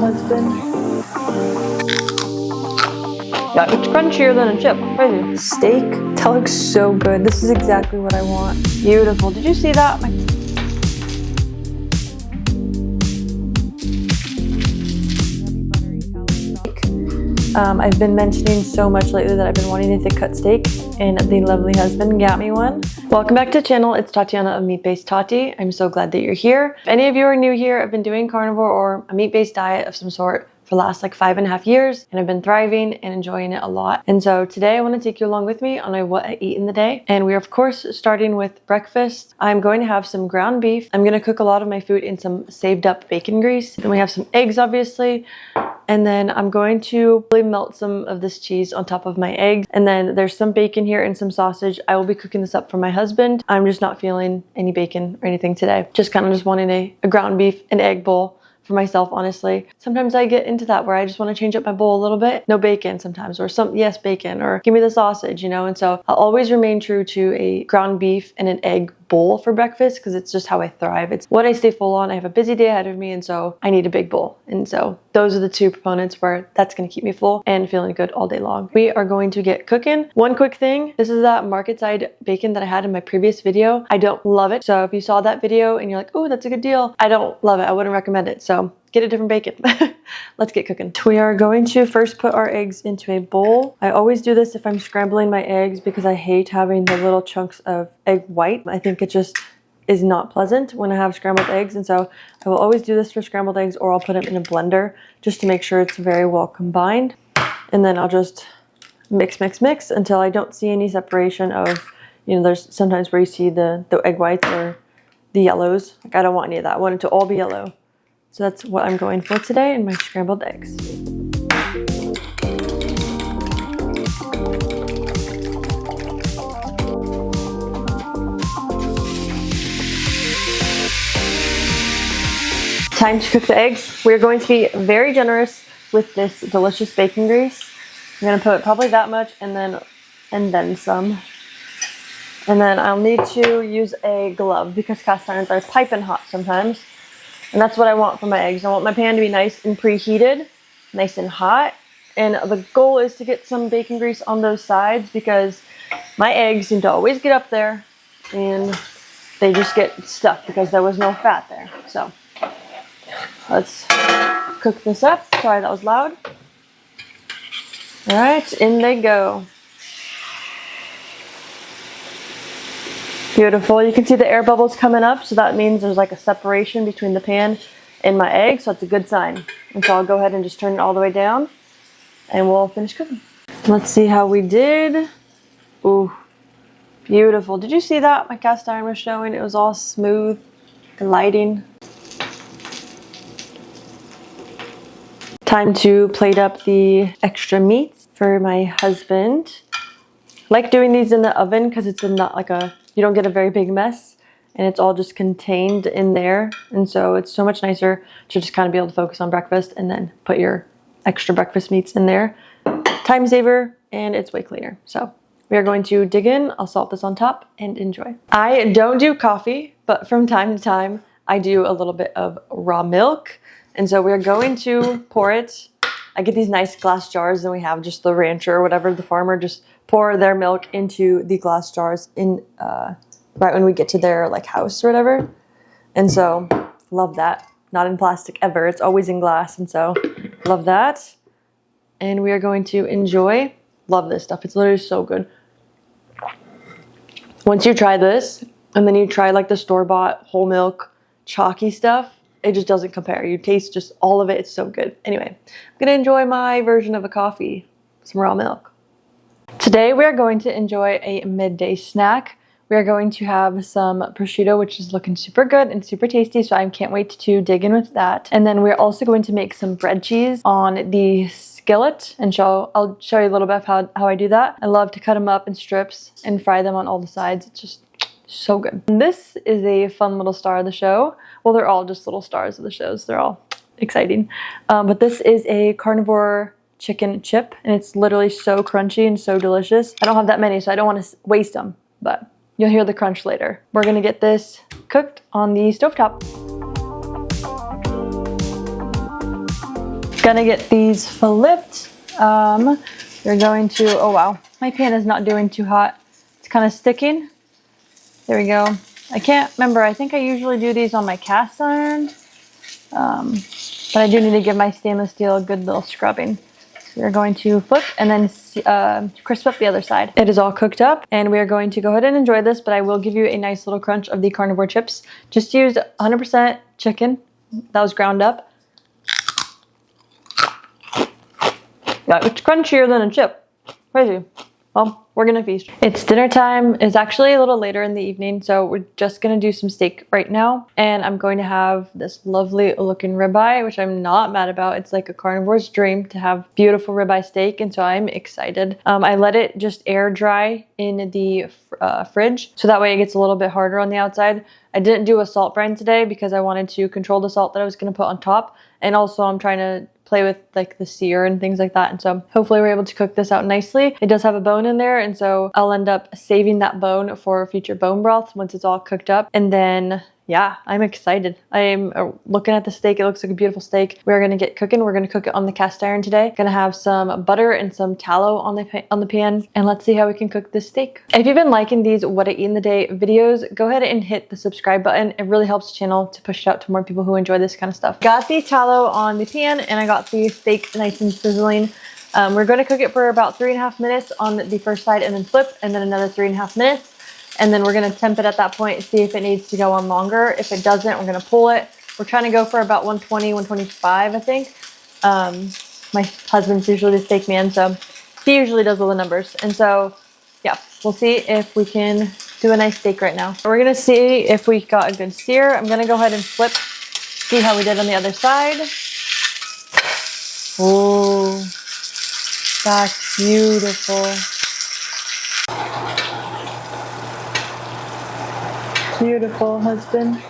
husband. Yeah, it's crunchier than a chip. Crazy. Steak. That looks so good. This is exactly what I want. Beautiful. Did you see that? I've been mentioning so much lately that I've been wanting a thick cut steak, and the lovely husband got me one. Welcome back to the channel. It's Tatiana of Meat-Based Tati. I'm so glad that you're here. If any of you are new here, I've been doing carnivore or a meat-based diet of some sort for the last like 5.5 years, and I've been thriving and enjoying it a lot. And so today I want to take you along with me on what I eat in the day. And we're of course starting with breakfast. I'm going to have some ground beef. I'm going to cook a lot of my food in some saved up bacon grease. Then we have some eggs, obviously. And then I'm going to melt some of this cheese on top of my eggs. And then there's some bacon here and some sausage. I will be cooking this up for my husband. I'm just not feeling any bacon or anything today. Just wanting a ground beef and egg bowl for myself, honestly. Sometimes I get into that where I just want to change up my bowl a little bit. No bacon sometimes, or yes, bacon, or give me the sausage, you know? And so I'll always remain true to a ground beef and an egg bowl for breakfast because it's just how I thrive. It's what I stay full on. I have a busy day ahead of me, and so I need a big bowl. And so those are the two proponents where that's going to keep me full and feeling good all day long. We are going to get cooking. One quick thing, this is that market side bacon that I had in my previous video. I don't love it. So if you saw that video and you're like, oh, that's a good deal, I don't love it. I wouldn't recommend it. So get a different bacon. Let's get cooking. We are going to first put our eggs into a bowl. I always do this if I'm scrambling my eggs because I hate having the little chunks of egg white. I think it just is not pleasant when I have scrambled eggs, and so I will always do this for scrambled eggs, or I'll put them in a blender just to make sure it's very well combined. And then I'll just mix until I don't see any separation of, you know, there's sometimes where you see the egg whites or the yellows. Like I don't want any of that. I want it to all be yellow. So that's what I'm going for today in my scrambled eggs. Time to cook the eggs. We're going to be very generous with this delicious bacon grease. I'm going to put probably that much and then some. And then I'll need to use a glove because cast irons are piping hot sometimes. And that's what I want for my eggs. I want my pan to be nice and preheated, nice and hot. And the goal is to get some bacon grease on those sides because my eggs seem to always get up there and they just get stuck because there was no fat there. So let's cook this up. Sorry, that was loud. All right, in they go. Beautiful. You can see the air bubbles coming up, so that means there's like a separation between the pan and my egg, so that's a good sign. And so I'll go ahead and just turn it all the way down and we'll finish cooking. Let's see how we did. Ooh, beautiful. Did you see that? My cast iron was showing. It was all smooth, gliding. Time to plate up the extra meats for my husband. I like doing these in the oven because it's not like you don't get a very big mess and it's all just contained in there. And so it's so much nicer to just kind of be able to focus on breakfast and then put your extra breakfast meats in there. Time saver, and it's way cleaner. So we are going to dig in. I'll salt this on top and enjoy. I don't do coffee, but from time to time, I do a little bit of raw milk. And so we're going to pour it. I get these nice glass jars, and we have just the rancher or whatever, the farmer, just pour their milk into the glass jars in right when we get to their like house or whatever. And so love that. Not in plastic ever. It's always in glass, and so love that. And we are going to enjoy. Love this stuff. It's literally so good. Once you try this, and then you try like the store-bought whole milk chalky stuff, it just doesn't compare. You taste just all of it. It's so good. Anyway, I'm going to enjoy my version of a coffee, some raw milk. Today we are going to enjoy a midday snack. We are going to have some prosciutto, which is looking super good and super tasty, so I can't wait to dig in with that. And then we're also going to make some bread cheese on the skillet, and I'll show you a little bit of how I do that. I love to cut them up in strips and fry them on all the sides. It's just so good. And this is a fun little star of the show. Well, they're all just little stars of the shows. They're all exciting. But this is a carnivore chicken chip, and it's literally so crunchy and so delicious. I don't have that many, so I don't want to waste them, but you'll hear the crunch later. We're gonna get this cooked on the stovetop. Gonna get these flipped. We're going to, oh wow, my pan is not doing too hot. It's kind of sticking. There we go. I can't remember, I think I usually do these on my cast iron. But I do need to give my stainless steel a good little scrubbing. So we're going to flip and then crisp up the other side. It is all cooked up and we are going to go ahead and enjoy this, but I will give you a nice little crunch of the carnivore chips. Just used 100% chicken that was ground up. Yeah, it's crunchier than a chip. Crazy. Well, we're gonna feast. It's dinner time. It's actually a little later in the evening, so we're just gonna do some steak right now. And I'm going to have this lovely looking ribeye, which I'm not mad about. It's like a carnivore's dream to have beautiful ribeye steak, and so I'm excited. I let it just air dry in the fridge, so that way it gets a little bit harder on the outside. I didn't do a salt brine today because I wanted to control the salt that I was gonna put on top, and also I'm trying to play with like the sear and things like that, and so hopefully we're able to cook this out nicely. It does have a bone in there, and so I'll end up saving that bone for future bone broth once it's all cooked up. And then yeah, I'm excited. I am looking at the steak. It looks like a beautiful steak. We're gonna get cooking. We're gonna cook it on the cast iron today. Gonna have some butter and some tallow on the pan, and let's see how we can cook this steak. If you've been liking these what I eat in the day videos, go ahead and hit the subscribe button. It really helps the channel to push it out to more people who enjoy this kind of stuff. Got the tallow on the pan, and I got the steak nice and sizzling. We're gonna cook it for about 3.5 minutes on the first side, and then flip, and then another 3.5 minutes. And then we're gonna temp it at that point, see if it needs to go on longer. If it doesn't, we're gonna pull it. We're trying to go for about 120, 125, I think. My husband's usually the steak man, so he usually does all the numbers. And so, yeah, we'll see if we can do a nice steak right now. We're gonna see if we got a good sear. I'm gonna go ahead and flip, see how we did on the other side. Oh, that's beautiful. Beautiful, husband.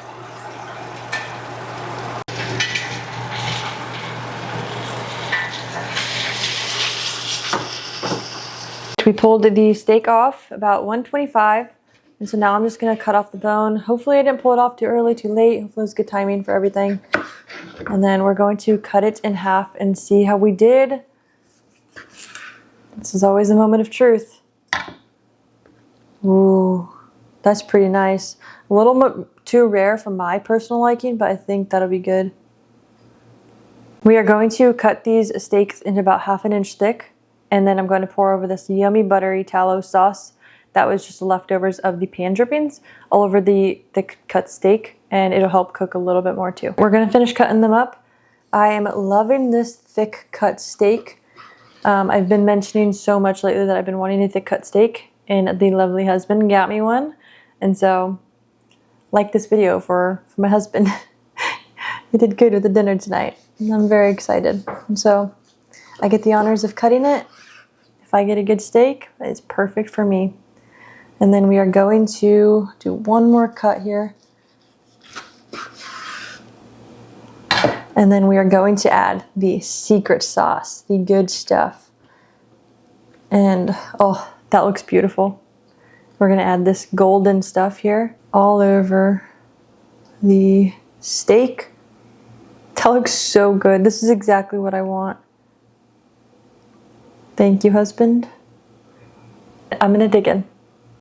We pulled the steak off about 125, and so now I'm just gonna cut off the bone. Hopefully I didn't pull it off too early, too late. Hopefully it was good timing for everything. And then we're going to cut it in half and see how we did. This is always a moment of truth. Ooh, that's pretty nice. A little too rare for my personal liking, but I think that'll be good. We are going to cut these steaks into about 1/2 inch thick, and then I'm going to pour over this yummy buttery tallow sauce that was just the leftovers of the pan drippings all over the thick cut steak, and it'll help cook a little bit more too. We're going to finish cutting them up. I am loving this thick cut steak. I've been mentioning so much lately that I've been wanting a thick cut steak, and the lovely husband got me one, and so like this video for my husband. He did good with the dinner tonight, and I'm very excited. And so I get the honors of cutting it. If I get a good steak, it's perfect for me. And then we are going to do one more cut here. And then we are going to add the secret sauce, the good stuff. And oh, that looks beautiful. We're gonna add this golden stuff here all over the steak. That looks so good. This is exactly what I want. Thank you, husband. I'm gonna dig in.